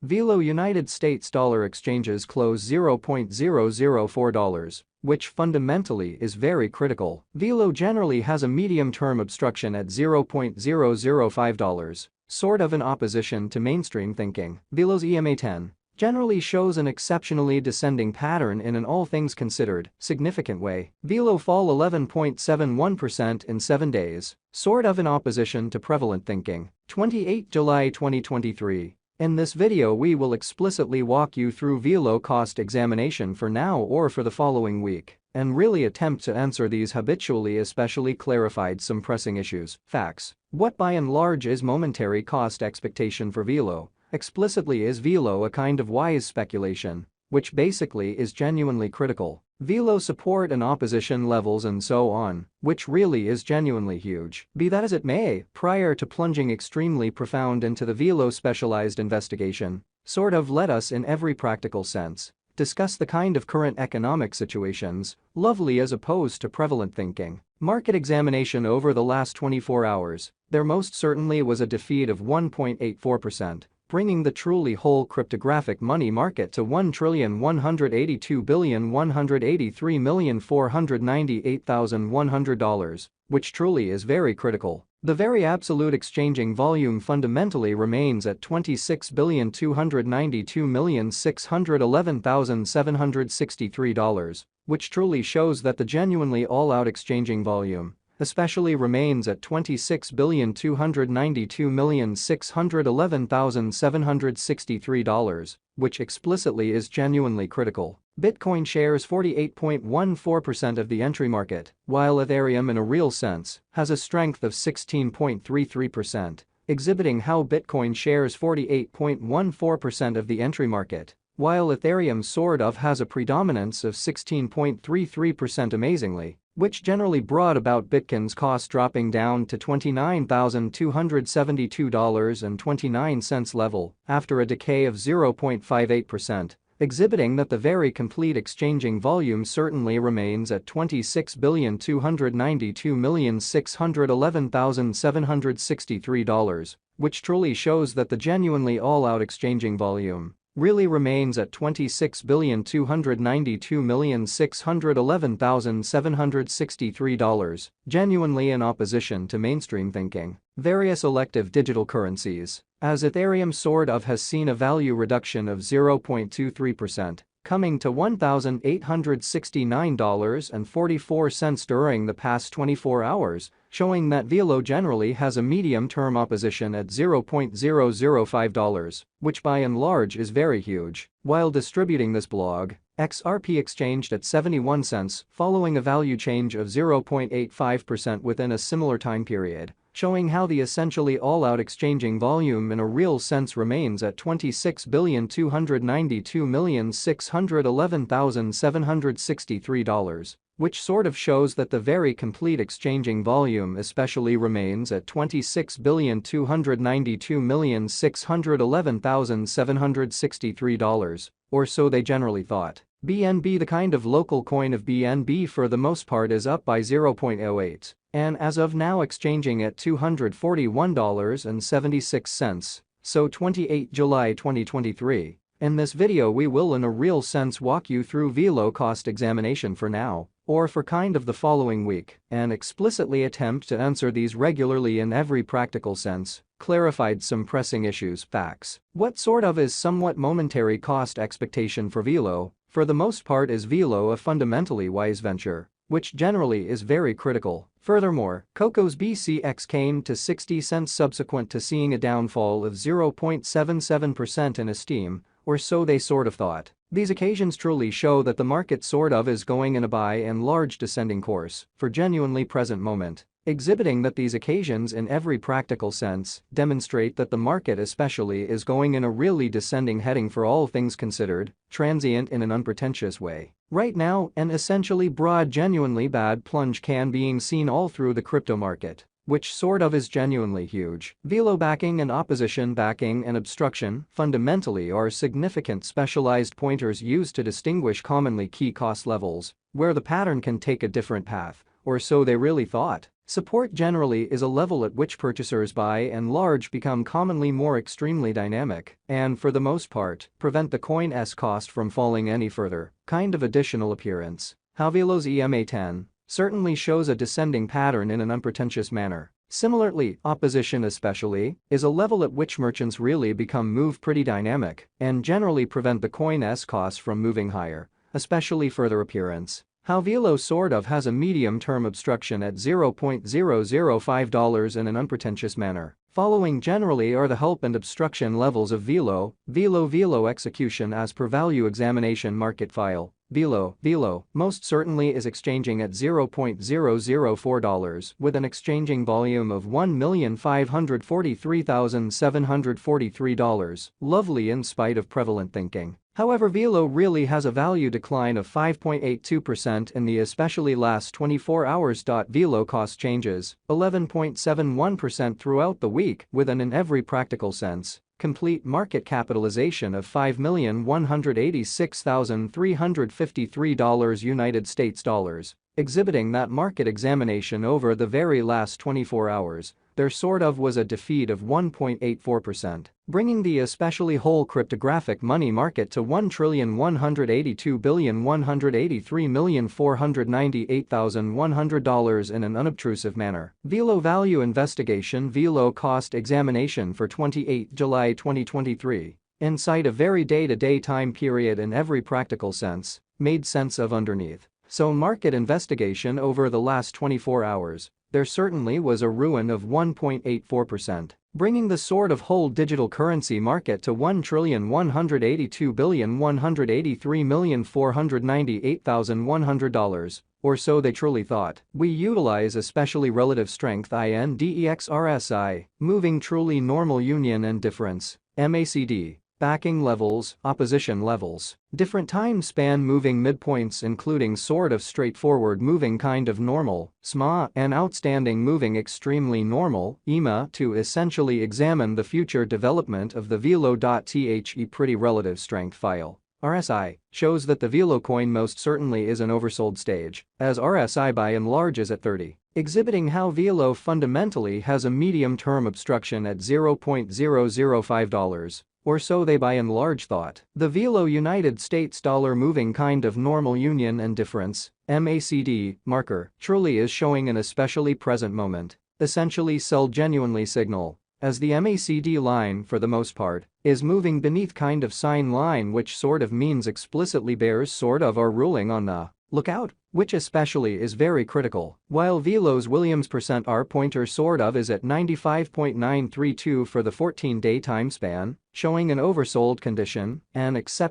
Velo United States dollar exchanges close $0.004, which fundamentally is very critical. Velo generally has a medium-term obstruction at $0.005, sort of in opposition to mainstream thinking. Velo's EMA10 generally shows an exceptionally descending pattern in an all things considered significant way. Velo fall 11.71% in 7 days, sort of in opposition to prevalent thinking. 28 July 2023. In this video we will explicitly walk you through Velo cost examination for now or for the following week, and really attempt to answer these habitually especially clarified some pressing issues. Facts. What by and large is momentary cost expectation for Velo? Explicitly is Velo a kind of wise speculation, which basically is genuinely critical. Velo support and opposition levels and so on, which really is genuinely huge. Be that as it may, prior to plunging extremely profound into the Velo specialized investigation, sort of let us in every practical sense discuss the kind of current economic situations, lovely as opposed to prevalent thinking. Market examination over the last 24 hours, there most certainly was a defeat of 1.84%. Bringing the truly whole cryptographic money market to $1,182,183,498,100, which truly is very critical. The very absolute exchanging volume fundamentally remains at $26,292,611,763, which truly shows that the genuinely all-out exchanging volume especially remains at $26,292,611,763, which explicitly is genuinely critical. Bitcoin shares 48.14% of the entry market, while Ethereum in a real sense has a strength of 16.33%, exhibiting how Bitcoin shares 48.14% of the entry market, while Ethereum sort of has a predominance of 16.33% amazingly, which generally brought about Bitcoin's cost dropping down to $29,272.29 level after a decay of 0.58%, exhibiting that the very complete exchanging volume certainly remains at $26,292,611,763, which truly shows that the genuinely all-out exchanging volume really remains at $26,292,611,763, genuinely in opposition to mainstream thinking. Various elective digital currencies, as Ethereum sort of has seen a value reduction of 0.23%, coming to $1,869.44 during the past 24 hours, showing that Velo generally has a medium-term opposition at $0.005, which by and large is very huge. While distributing this blog, XRP exchanged at 71 cents following a value change of 0.85% within a similar time period, showing how the essentially all-out exchanging volume in a real sense remains at $26,292,611,763, which sort of shows that the very complete exchanging volume especially remains at $26,292,611,763, or so they generally thought. BNB, the kind of local coin of BNB for the most part, is up by 0.08, and as of now exchanging at $241.76, so 28 July 2023. In this video we will in a real sense walk you through Velo cost examination for now, or for kind of the following week, and explicitly attempt to answer these regularly in every practical sense, clarified some pressing issues. Facts. What sort of is somewhat momentary cost expectation for Velo? For the most part is Velo a fundamentally wise venture, which generally is very critical. Furthermore, Coco's BCX came to 60 cents subsequent to seeing a downfall of 0.77% in esteem, or so they sort of thought. These occasions truly show that the market sort of is going in a by and large descending course for genuinely present moment, exhibiting that these occasions in every practical sense demonstrate that the market especially is going in a really descending heading for all things considered, transient in an unpretentious way. Right now, an essentially broad genuinely bad plunge can being seen all through the crypto market, which sort of is genuinely huge. Velo backing and opposition backing and obstruction fundamentally are significant specialized pointers used to distinguish commonly key cost levels, where the pattern can take a different path, or so they really thought. Support generally is a level at which purchasers by and large become commonly more extremely dynamic and, for the most part, prevent the coin's cost from falling any further. Kind of additional appearance. How Velo's EMA10 certainly shows a descending pattern in an unpretentious manner. Similarly, opposition especially is a level at which merchants really move pretty dynamic and generally prevent the coin's cost from moving higher, especially further appearance. How Velo sort of has a medium-term obstruction at $0.005 in an unpretentious manner. Following generally are the help and obstruction levels of Velo. Velo execution as per value examination market file. Velo most certainly is exchanging at $0.004 with an exchanging volume of $1,543,743. Lovely in spite of prevalent thinking. However, Velo really has a value decline of 5.82% in the especially last 24 hours. Velo cost changes 11.71% throughout the week with an in every practical sense complete market capitalization of $5,186,353 United States dollars, exhibiting that market examination over the very last 24 hours. There sort of was a defeat of 1.84%, bringing the especially whole cryptographic money market to $1,182,183,498,100 in an unobtrusive manner. Velo value investigation. Velo cost examination for 28 July 2023. Inside a very day-to-day time period in every practical sense, made sense of underneath. So market investigation over the last 24 hours. There certainly was a ruin of 1.84%, bringing the sort of whole digital currency market to $1,182,183,498,100, or so they truly thought. We utilize especially relative strength index RSI, moving truly normal union and difference, MACD. Backing levels, opposition levels, different time span moving midpoints including sort of straightforward moving kind of normal, SMA, and outstanding moving extremely normal, EMA, to essentially examine the future development of the Velo.The pretty relative strength file. RSI shows that the Velo coin most certainly is an oversold stage, as RSI by and large is at 30. Exhibiting how Velo fundamentally has a medium-term obstruction at $0.005. Or so they by and large thought. The Velo United States dollar moving kind of normal union and difference, MACD, marker, truly is showing an especially present moment, essentially sell genuinely signal, as the MACD line, for the most part, is moving beneath kind of sign line, which sort of means explicitly bears sort of are ruling on the lookout, which especially is very critical. While Velo's Williams %R pointer sort of is at 95.932 for the 14-day time span, showing an oversold condition, an exception.